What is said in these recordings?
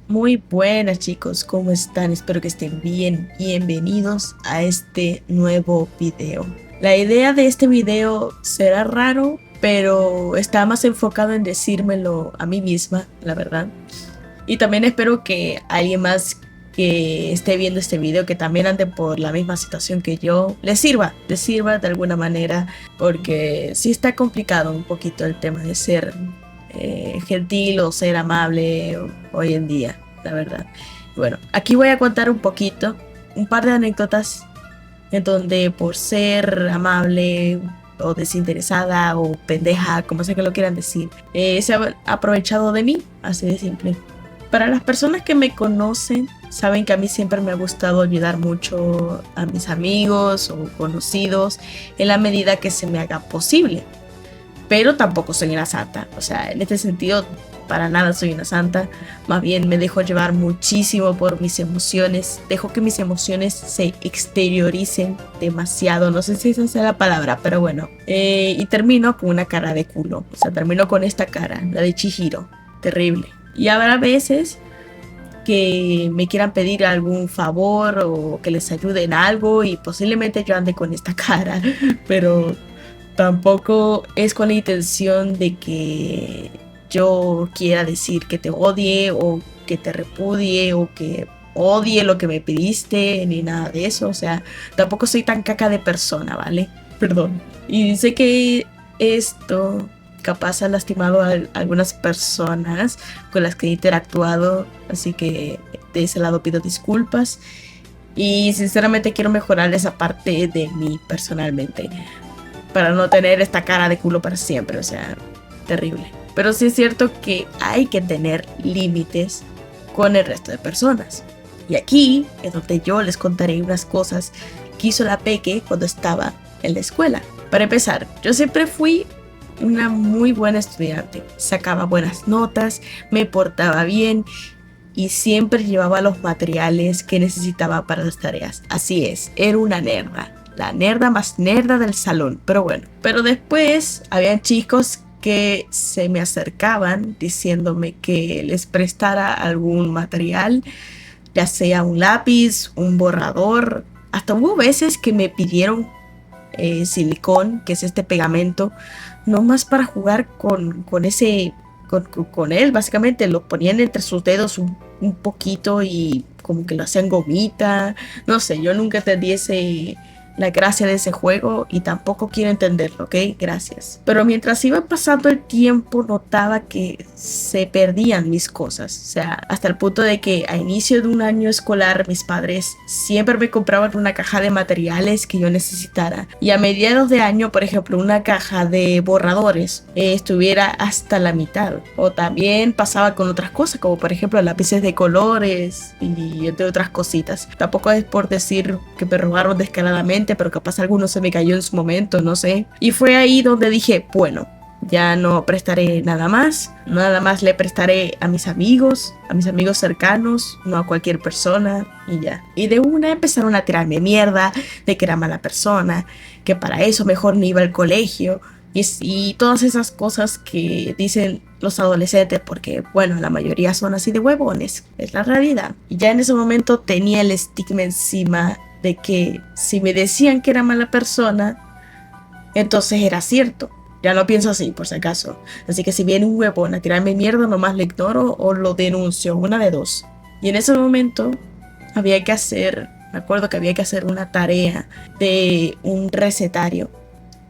Muy buenas chicos, ¿cómo están? Espero que estén bien. Bienvenidos a este nuevo video. La idea de este video será raro, pero está más enfocado en decírmelo a mí misma, la verdad. Y también espero que alguien más que esté viendo este video, que también ande por la misma situación que yo, les sirva de alguna manera, porque sí está complicado un poquito el tema de ser gentil o ser amable hoy en día, la verdad. Bueno, aquí voy a contar un poquito, un par de anécdotas en donde por ser amable o desinteresada o pendeja, como sea que lo quieran decir, se ha aprovechado de mí, así de simple. Para las personas que me conocen, saben que a mí siempre me ha gustado ayudar mucho a mis amigos o conocidos en la medida que se me haga posible. Pero tampoco soy una santa, o sea, en este sentido, para nada soy una santa. Más bien me dejo llevar muchísimo por mis emociones, dejo que mis emociones se exterioricen demasiado, no sé si esa sea la palabra, pero bueno. Y termino con una cara de culo, o sea, termino con esta cara, la de Chihiro, terrible. Y habrá veces que me quieran pedir algún favor o que les ayude en algo y posiblemente yo ande con esta cara, pero tampoco es con la intención de que yo quiera decir que te odie o que te repudie o que odie lo que me pediste ni nada de eso. O sea, tampoco soy tan caca de persona, ¿vale? Perdón. Y sé que esto capaz ha lastimado a algunas personas con las que he interactuado, así que de ese lado pido disculpas y sinceramente quiero mejorar esa parte de mí personalmente para no tener esta cara de culo para siempre, o sea, terrible. Pero sí es cierto que hay que tener límites con el resto de personas. Y aquí es donde yo les contaré unas cosas que hizo la Peque cuando estaba en la escuela. Para empezar, yo siempre fui una muy buena estudiante. Sacaba buenas notas, me portaba bien y siempre llevaba los materiales que necesitaba para las tareas. Así es, era una nerda. La nerda más nerda del salón, pero bueno. Pero después habían chicos que se me acercaban diciéndome que les prestara algún material, ya sea un lápiz, un borrador. Hasta hubo veces que me pidieron silicón, que es este pegamento, no más para jugar con ese, con él, básicamente lo ponían entre sus dedos un poquito y como que lo hacían gomita, no sé, yo nunca entendí la gracia de ese juego y tampoco quiero entenderlo, ¿ok? Gracias. Pero mientras iba pasando el tiempo notaba que se perdían mis cosas, o sea, hasta el punto de que a inicio de un año escolar mis padres siempre me compraban una caja de materiales que yo necesitara y a mediados de año, por ejemplo, una caja de borradores estuviera hasta la mitad. O también pasaba con otras cosas, como por ejemplo lápices de colores y entre otras cositas. Tampoco es por decir que me robaron descaradamente, pero capaz alguno se me cayó en su momento, no sé. Y fue ahí donde dije, bueno, ya no prestaré nada más le prestaré a mis amigos cercanos, no a cualquier persona y ya. Y de una empezaron a tirarme mierda de que era mala persona, que para eso mejor ni iba al colegio y todas esas cosas que dicen los adolescentes, porque bueno, la mayoría son así de huevones, es la realidad. Y ya en ese momento tenía el estigma encima de que si me decían que era mala persona, entonces era cierto. Ya lo pienso así, por si acaso. Así que si viene un huevón a tirarme mierda, nomás lo ignoro o lo denuncio, una de dos. Y en ese momento había que hacer, me acuerdo que había que hacer una tarea de un recetario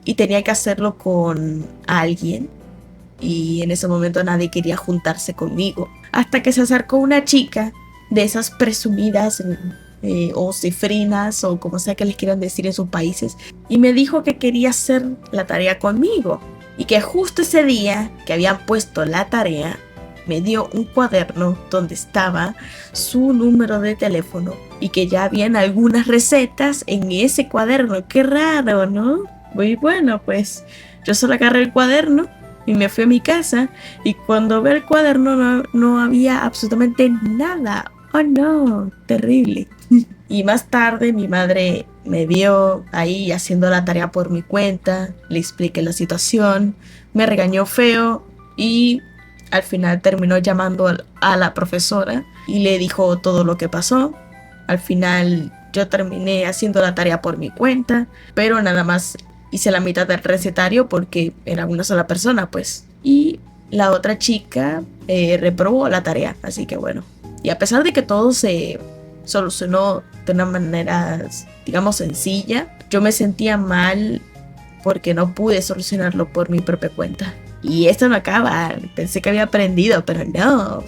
y tenía que hacerlo con alguien. Y en ese momento nadie quería juntarse conmigo. Hasta que se acercó una chica de esas presumidas o cifrinas o como sea que les quieran decir en sus países y me dijo que quería hacer la tarea conmigo y que justo ese día que habían puesto la tarea me dio un cuaderno donde estaba su número de teléfono y que ya habían algunas recetas en ese cuaderno. Qué raro, ¿no? Muy bueno, pues yo solo agarré el cuaderno y me fui a mi casa y cuando veo el cuaderno no había absolutamente nada. Oh no, terrible. Y más tarde mi madre me vio ahí haciendo la tarea por mi cuenta, le expliqué la situación, me regañó feo y Al final terminó llamando a la profesora y le dijo todo lo que pasó. Al final yo terminé haciendo la tarea por mi cuenta, pero nada más hice la mitad del recetario porque era una sola persona, pues. Y la otra chica reprobó la tarea, así que bueno. Y a pesar de que todo se solucionó de una manera, digamos, sencilla, yo me sentía mal porque no pude solucionarlo por mi propia cuenta. Y esto no acaba, pensé que había aprendido, pero no.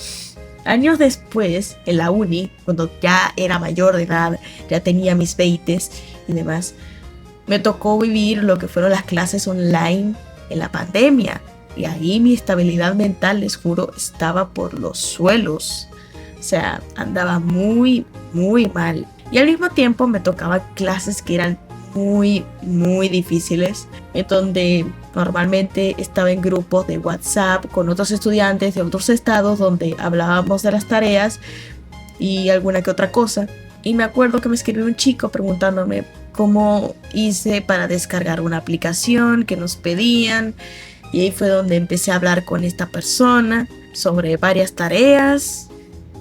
Años después, en la uni, cuando ya era mayor de edad, ya tenía mis 20s y demás, me tocó vivir lo que fueron las clases online en la pandemia. Y ahí mi estabilidad mental, les juro, estaba por los suelos. O sea, andaba muy, muy mal. Y al mismo tiempo me tocaba clases que eran muy, muy difíciles, en donde normalmente estaba en grupos de WhatsApp con otros estudiantes de otros estados donde hablábamos de las tareas y alguna que otra cosa. Y me acuerdo que me escribió un chico preguntándome cómo hice para descargar una aplicación que nos pedían. Y ahí fue donde empecé a hablar con esta persona sobre varias tareas,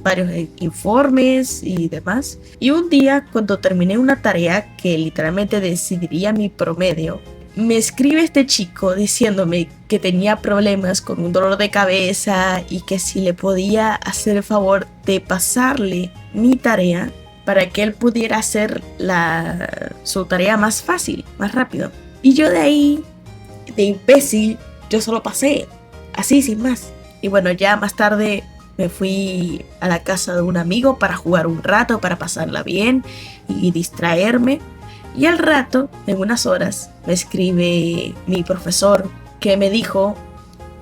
varios informes y demás. Y un día, cuando terminé una tarea que literalmente decidiría mi promedio, me escribe este chico diciéndome que tenía problemas con un dolor de cabeza y que si le podía hacer el favor de pasarle mi tarea para que él pudiera hacer su tarea más fácil, más rápido. Y yo de ahí, de imbécil, yo solo pasé, así sin más. Y bueno, ya más tarde me fui a la casa de un amigo para jugar un rato, para pasarla bien y distraerme. Y al rato, en unas horas, me escribe mi profesor que me dijo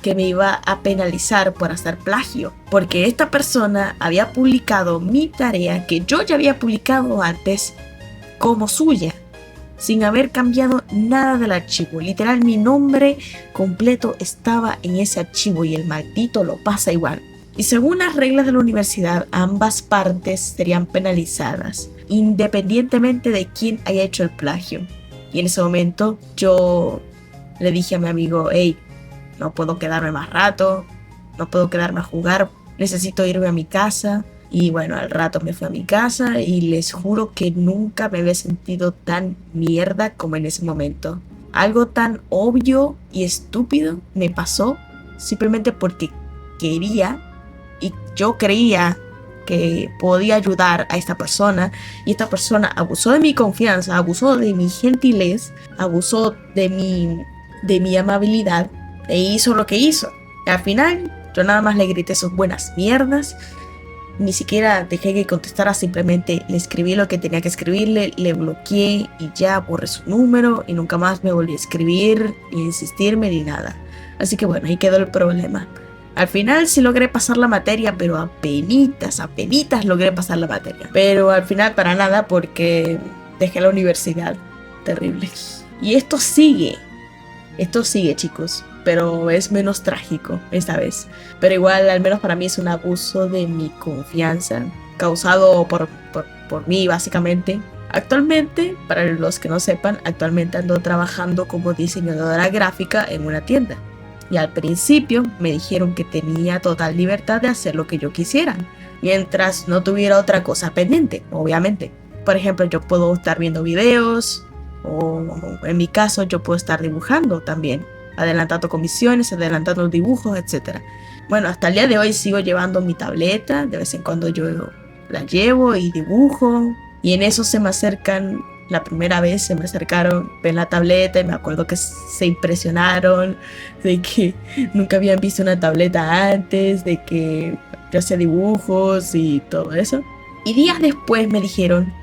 que me iba a penalizar por hacer plagio, porque esta persona había publicado mi tarea que yo ya había publicado antes como suya, sin haber cambiado nada del archivo. Literal, mi nombre completo estaba en ese archivo y el maldito lo pasa igual. Y según las reglas de la universidad, ambas partes serían penalizadas, independientemente de quién haya hecho el plagio. Y en ese momento yo le dije a mi amigo, hey, no puedo quedarme más rato, no puedo quedarme a jugar, necesito irme a mi casa. Y bueno, al rato me fui a mi casa y les juro que nunca me había sentido tan mierda como en ese momento. Algo tan obvio y estúpido me pasó simplemente porque quería y yo creía que podía ayudar a esta persona, y esta persona abusó de mi confianza, abusó de mi gentilez, abusó de mi amabilidad e hizo lo que hizo. Y al final yo nada más le grité sus buenas mierdas, ni siquiera dejé que contestara, simplemente le escribí lo que tenía que escribirle, le bloqueé y ya borré su número y nunca más me volví a escribir, ni a insistirme ni nada. Así que bueno, ahí quedó el problema. Al final sí logré pasar la materia, pero apenitas logré pasar la materia. Pero al final para nada, porque dejé la universidad. Terrible. Y esto sigue, chicos, pero es menos trágico esta vez. Pero igual, al menos para mí, es un abuso de mi confianza, causado por mí, básicamente. Actualmente, para los que no sepan, actualmente ando trabajando como diseñadora gráfica en una tienda. Y al principio me dijeron que tenía total libertad de hacer lo que yo quisiera, mientras no tuviera otra cosa pendiente, obviamente. Por ejemplo, yo puedo estar viendo videos, o en mi caso yo puedo estar dibujando también, adelantando comisiones, adelantando dibujos, etc. Bueno, hasta el día de hoy sigo llevando mi tableta, de vez en cuando yo la llevo y dibujo, y en eso se me acercan. La primera vez se me acercaron, ven la tableta y me acuerdo que se impresionaron de que nunca habían visto una tableta antes, de que yo hacía dibujos y todo eso. Y días después me dijeron,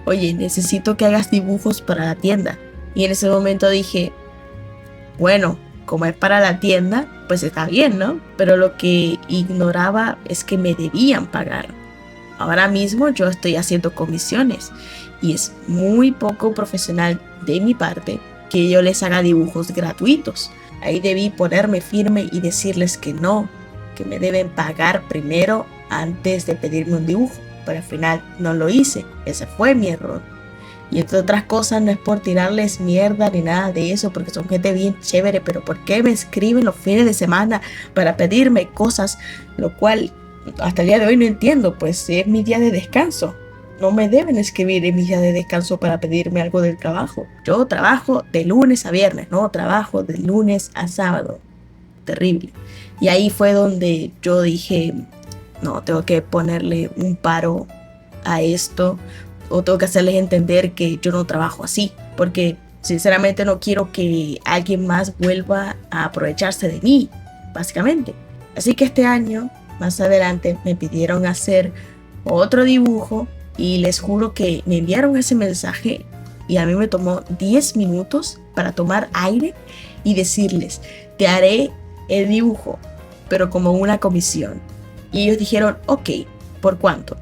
oye, necesito que hagas dibujos para la tienda. Y en ese momento dije, bueno, como es para la tienda, pues está bien, ¿no? Pero lo que ignoraba es que me debían pagar. Ahora mismo yo estoy haciendo comisiones y es muy poco profesional de mi parte que yo les haga dibujos gratuitos. Ahí debí ponerme firme y decirles que no, que me deben pagar primero antes de pedirme un dibujo, pero al final no lo hice. Ese fue mi error. Y entre otras cosas, no es por tirarles mierda ni nada de eso, porque son gente bien chévere, pero ¿por qué me escriben los fines de semana para pedirme cosas? Lo cual hasta el día de hoy no entiendo, pues es mi día de descanso. No me deben escribir en mi día de descanso para pedirme algo del trabajo. Yo trabajo de lunes a viernes, no trabajo de lunes a sábado. Terrible. Y ahí fue donde yo dije, no, tengo que ponerle un paro a esto, o tengo que hacerles entender que yo no trabajo así, porque sinceramente no quiero que alguien más vuelva a aprovecharse de mí, básicamente. Así que este año, más adelante, me pidieron hacer otro dibujo y les juro que me enviaron ese mensaje y a mí me tomó 10 minutos para tomar aire y decirles, te haré el dibujo, pero como una comisión. Y ellos dijeron, ok, ¿por cuánto?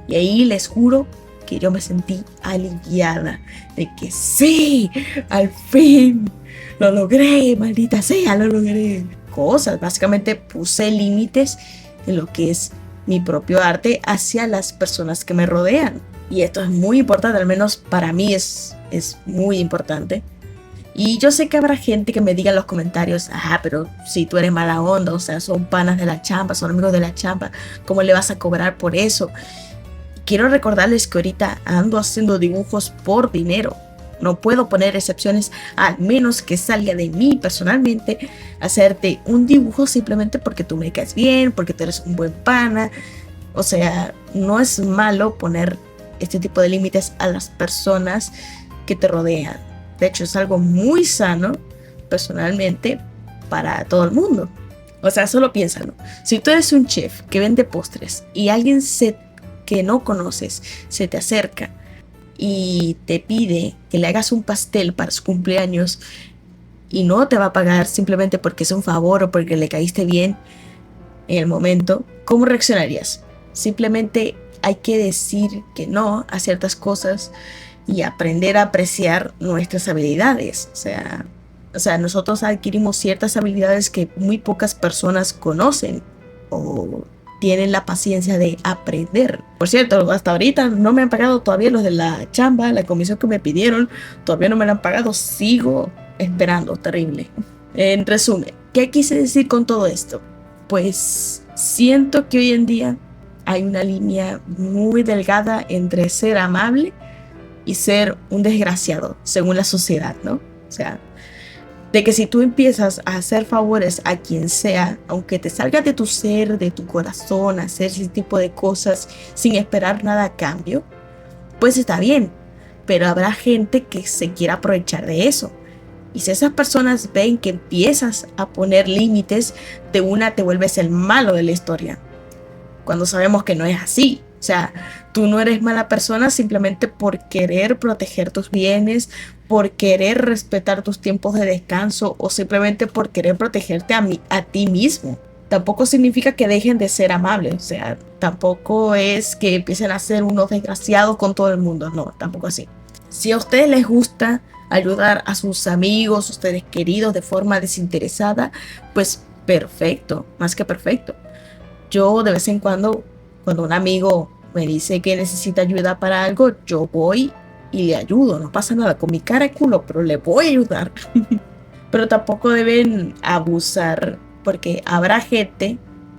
Y ahí les juro que yo me sentí aliviada de que sí, al fin, lo logré, maldita sea, lo logré. Cosas, básicamente puse límites en lo que es mi propio arte hacia las personas que me rodean. Y esto es muy importante, al menos para mí es muy importante. Y yo sé que habrá gente que me diga en los comentarios, pero si tú eres mala onda, o sea, son panas de la chamba, son amigos de la chamba, ¿cómo le vas a cobrar por eso? Quiero recordarles que ahorita ando haciendo dibujos por dinero. No puedo poner excepciones, al menos que salga de mí personalmente hacerte un dibujo simplemente porque tú me caes bien, porque tú eres un buen pana. O sea, no es malo poner este tipo de límites a las personas que te rodean. De hecho, es algo muy sano, personalmente, para todo el mundo. O sea, solo piénsalo. Si tú eres un chef que vende postres y alguien que no conoces se te acerca y te pide que le hagas un pastel para su cumpleaños y no te va a pagar simplemente porque es un favor o porque le caíste bien en el momento, ¿cómo reaccionarías? Simplemente hay que decir que no a ciertas cosas y aprender a apreciar nuestras habilidades. O sea, nosotros adquirimos ciertas habilidades que muy pocas personas conocen o tienen la paciencia de aprender. Por cierto, hasta ahorita no me han pagado todavía los de la chamba, la comisión que me pidieron, todavía no me la han pagado, sigo esperando, terrible. En resumen, ¿qué quise decir con todo esto? Pues siento que hoy en día hay una línea muy delgada entre ser amable y ser un desgraciado, según la sociedad, ¿no? O sea, de que si tú empiezas a hacer favores a quien sea, aunque te salgas de tu ser, de tu corazón, hacer ese tipo de cosas sin esperar nada a cambio, pues está bien, pero habrá gente que se quiera aprovechar de eso. Y si esas personas ven que empiezas a poner límites, de una te vuelves el malo de la historia, cuando sabemos que no es así. O sea, tú no eres mala persona simplemente por querer proteger tus bienes, por querer respetar tus tiempos de descanso o simplemente por querer protegerte a ti mismo. Tampoco significa que dejen de ser amables, o sea, tampoco es que empiecen a ser unos desgraciados con todo el mundo, no, tampoco así. Si a ustedes les gusta ayudar a sus amigos, sus seres queridos de forma desinteresada, pues perfecto, más que perfecto. Yo de vez en cuando un amigo me dice que necesita ayuda para algo, yo voy y le ayudo, no pasa nada, con mi cara de culo, pero le voy a ayudar. Pero tampoco deben abusar, porque habrá gente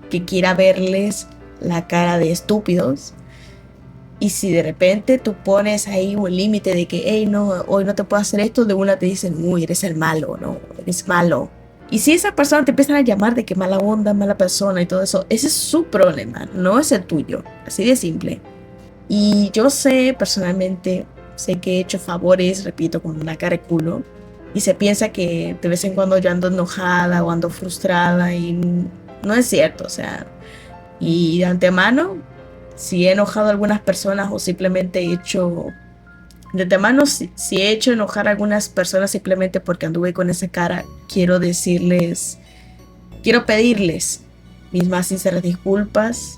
que quiera verles la cara de estúpidos. Y si de repente tú pones ahí un límite de que, hey, no, hoy no te puedo hacer esto, de una te dicen, uy, eres el malo, no, eres malo. Y si esa persona te empiezan a llamar de que mala onda, mala persona y todo eso, ese es su problema, no es el tuyo. Así de simple. Y yo sé, personalmente, sé que he hecho favores, repito, con una cara de culo. Y se piensa que de vez en cuando yo ando enojada o ando frustrada y no es cierto, o sea. Y de antemano, si he enojado a algunas personas o simplemente he hecho... De antemano, si he hecho enojar a algunas personas simplemente porque anduve con esa cara, quiero pedirles mis más sinceras disculpas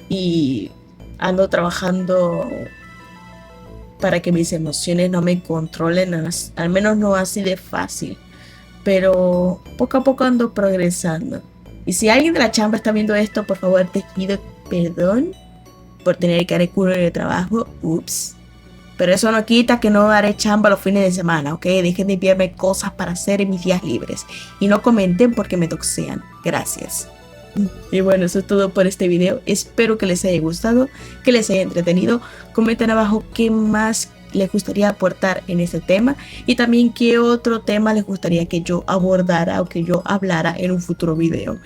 y ando trabajando para que mis emociones no me controlen, al menos no así de fácil, pero poco a poco ando progresando. Y si alguien de la chamba está viendo esto, por favor te pido perdón por tener cara de culo en el trabajo, ups. Pero eso no quita que no haré chamba los fines de semana, ¿ok? Dejen de enviarme cosas para hacer en mis días libres. Y no comenten porque me doxean. Gracias. Y bueno, eso es todo por este video. Espero que les haya gustado, que les haya entretenido. Comenten abajo qué más les gustaría aportar en este tema. Y también qué otro tema les gustaría que yo abordara o que yo hablara en un futuro video.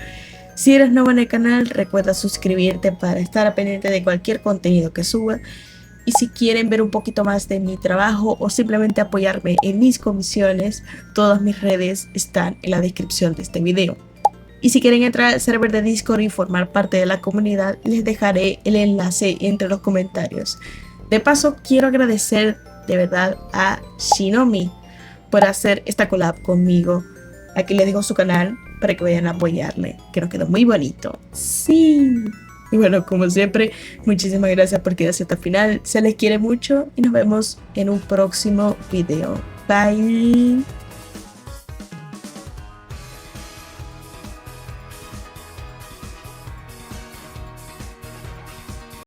Si eres nuevo en el canal, recuerda suscribirte para estar pendiente de cualquier contenido que suba. Y si quieren ver un poquito más de mi trabajo o simplemente apoyarme en mis comisiones, todas mis redes están en la descripción de este video. Y si quieren entrar al server de Discord y formar parte de la comunidad, les dejaré el enlace entre los comentarios. De paso, quiero agradecer de verdad a Shinomi por hacer esta collab conmigo. Aquí les dejo su canal para que vayan a apoyarle, que nos quedó muy bonito. Sí. Y bueno, como siempre, muchísimas gracias por quedarse hasta el final. Se les quiere mucho y nos vemos en un próximo video. Bye.